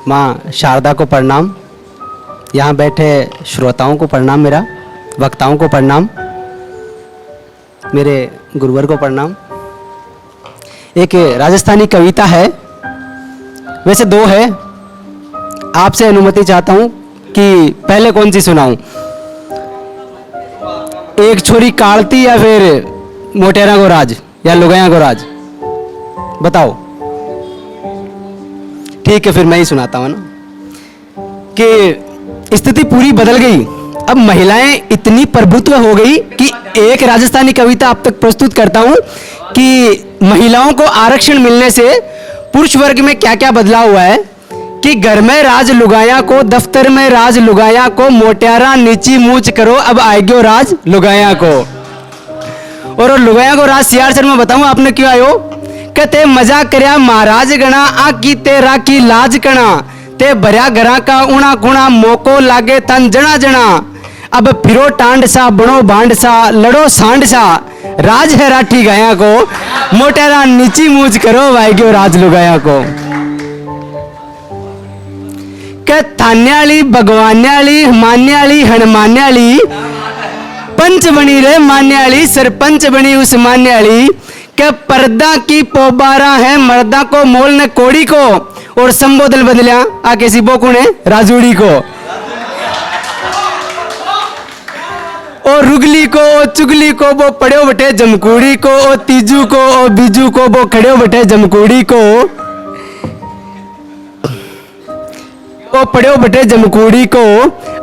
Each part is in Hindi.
माँ शारदा को प्रणाम, यहाँ बैठे श्रोताओं को प्रणाम, मेरा वक्ताओं को प्रणाम, मेरे गुरुवर को प्रणाम। एक राजस्थानी कविता है, वैसे दो है, आपसे अनुमति चाहता हूँ कि पहले कौन सी सुनाऊं, एक छोरी कालती या फिर मोटेरा को राज या लुगाया को राज, बताओ। ठीक है, फिर मैं ही सुनाता हूँ ना कि स्थिति पूरी बदल गई। अब महिलाएं इतनी प्रभुत्व हो गई कि एक राजस्थानी कविता आप तक प्रस्तुत करता हूं कि महिलाओं को आरक्षण मिलने से पुरुष वर्ग में क्या क्या बदलाव हुआ है कि घर में राज लुगाया को, दफ्तर में राज लुगाया को, मोट्यारा नीची मूछ करो अब आएगो राज लुगाया को। और लुगाया को राज सियार में बताऊं आपने क्यों आयो, कहते मजा करया महाराज गणा आ की ते राखी लाज कणा, ते भरया घरा का उणा कुणा मोको लागे तन जना जना, अब फिरो टांड सा बनो भांड सा लड़ो सांड सा, राज है राठी गाया को, मोटेरा नीची मूछ करो वाइग्यो राज लुगाया को। के थान्याली भगवान्याली मान्याली हनुमान्याली, पंच बनी रे मान्याली सरपंच बनी उस मान्याली, के पर्दा की पोबारा है मर्दा को मोल ने कोड़ी को, और संबोधन बदलिया आ कैसी बोकुने राजूड़ी को, और रुगली को ओ चुगली को वो पड़े बटे जमकूड़ी को, ओ तीजू को ओ बीजू को वो खड़े बटे जमकूड़ी को, ओ पड़े बटे जमकूड़ी को।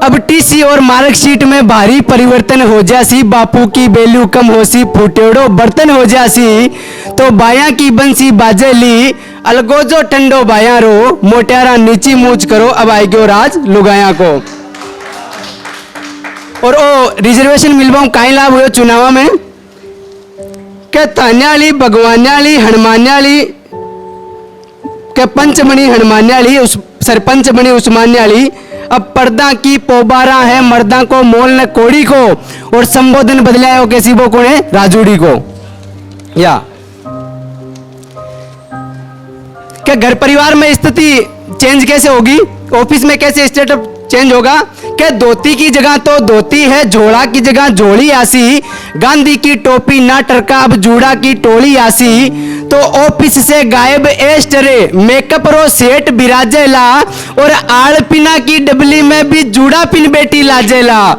अब टीसी और मार्कशीट में भारी परिवर्तन हो जासी, बापू की बेलू कम होसी फुटेड़ो बर्तन हो जासी, तो बाया की बंसी बाजेली अलगोजो टंडो बाया रो, मोट्यारा नीची मूछ करो अब आएगो राज लुगाया को। और ओ रिजर्वेशन मिलवाऊं काई लाभ हुए चुनाव में, के तान्याली भगवान्याली हनुमान्याली, के पंचमणि हनुमान्याली उस सरपंच बनी उस्मान्याली, अब पर्दा की पोबारा है मर्दा को मोल ने कोड़ी को, और संबोधन बदलाया हो कैसी वो कौन है राजूड़ी को। या क्या घर परिवार में स्थिति चेंज कैसे होगी, ऑफिस में कैसे स्टेटअप चेंज होगा, क्या धोती की जगह तो धोती है, झोला की जगह झोली आसी, गांधी की टोपी ना टरका अब जूड़ा की टोली आसी, तो ऑफिस से गायब एस्टरे मेकअप रो सेट बिराजेला, और आड़ पिना की डबली में भी जूड़ा पिन बेटी लाजेला,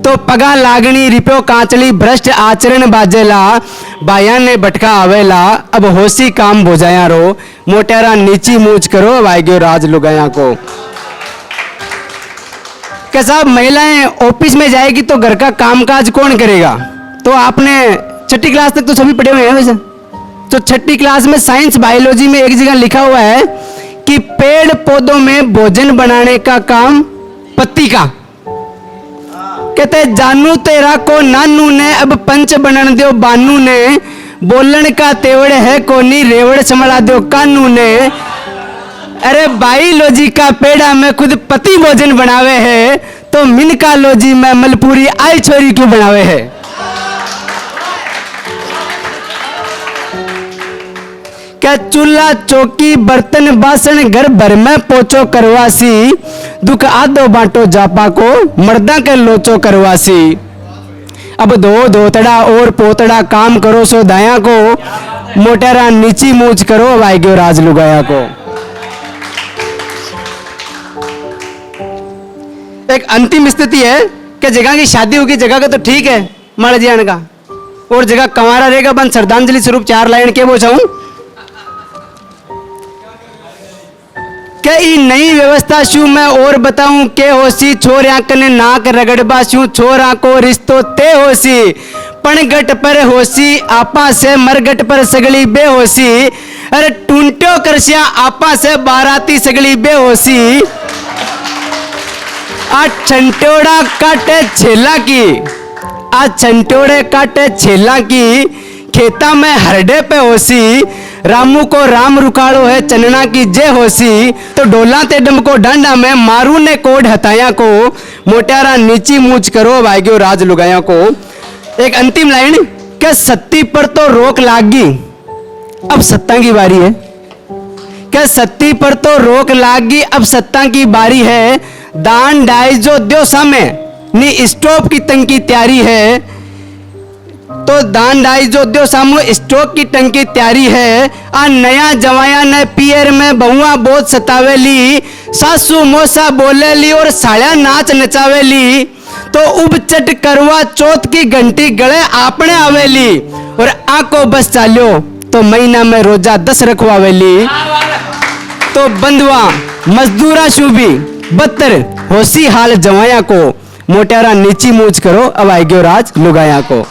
तो पगा लागनी रिप्यो कांचली भ्रष्ट आचरण बाजेला, बाया ने भटका आवेला अब होशी काम बोझाया रो, मोटेरा नीची मूछ करो वाइग्यो राज लुगाया को। क्या साहब महिलाएं ऑफिस में जाएगी तो घर का कामकाज कौन करेगा, तो आपने छठी क्लास तक तो सभी पढ़े हुए हैं वैसे, तो छठी क्लास में साइंस बायोलॉजी में एक जगह लिखा हुआ है कि पेड़ पौधों में भोजन बनाने का काम पति का। कहते जानू तेरा को नानू ने अब पंच बनन दो बानू ने, बोलन का तेवड़ है कोनी रेवड़ संभला दो कानू ने, अरे बायोलॉजी का पेड़ा में खुद पति भोजन बनावे है, तो मिनका लॉजी में मलपूरी आई छोरी क्यों बनावे है। क्या चूल्हा चौकी बर्तन बासन घर भर में पोचो करवासी, दुख आधो बांटो जापा को मर्दा के लोचो करवासी, अब दो धोतड़ा और पोतड़ा काम करो सो दाया को, मोटेरा नीची मूछ करो वाइग्यो राज लुगाया को। एक अंतिम स्थिति है कि जगह की शादी होगी, जगह का तो ठीक है मर जाने का, और जगह कंवारा रहेगा बन श्रद्धांजलि स्वरूप 4 लाइन के बोझाऊं, क्या ई नई व्यवस्था शू मैं और बताऊं के होसी, छोर कने नाक रगड़बा शू छोरा को रिश्तो ते होसी, पणगट पर होसी आपा से मरगट पर सगली बेहोसी, अरे टूंटो करसिया आपा से बाराती सगली बेहोसी, आ छंटोड़ा काटे छेला की, आ छंटोड़े काटे छेला की, खेता में हरडे पे होसी, रामू को राम रुकाड़ो है चन्ना की जय होसी, तो डोला ते डम को डांडा में मारू ने कोड हताया को, मोट्यारा नीची मूछ करो वाइग्यो राज लुगाया को। एक अंतिम लाइन, क्या सत्ती पर तो रोक लागी अब सत्ता की बारी है, के सत्ती पर तो रोक लागी, अब सत्ता की बारी है। दान डाई जो दो सामे नी स्टोव की टंकी तैयारी है। तो दान डाई जो दो सामो स्टोव की टंकी तैयारी है। आ नया जवाया न पियर में बहुआ बहुत सतावेली, सासू मोसा बोलेली और साया नाच नचावेली। तो उब चट करवा चौथ की घंटी गले आपने आवेली, और आंखों बस चालो तो महीना में रोजा 10 रखवावेली। तो बंधुआ मजदूरा शुभी बत्तर होसी हाल जवाया को, मोटेरा नीची मूछ करो अब आएगो राज लुगाया को।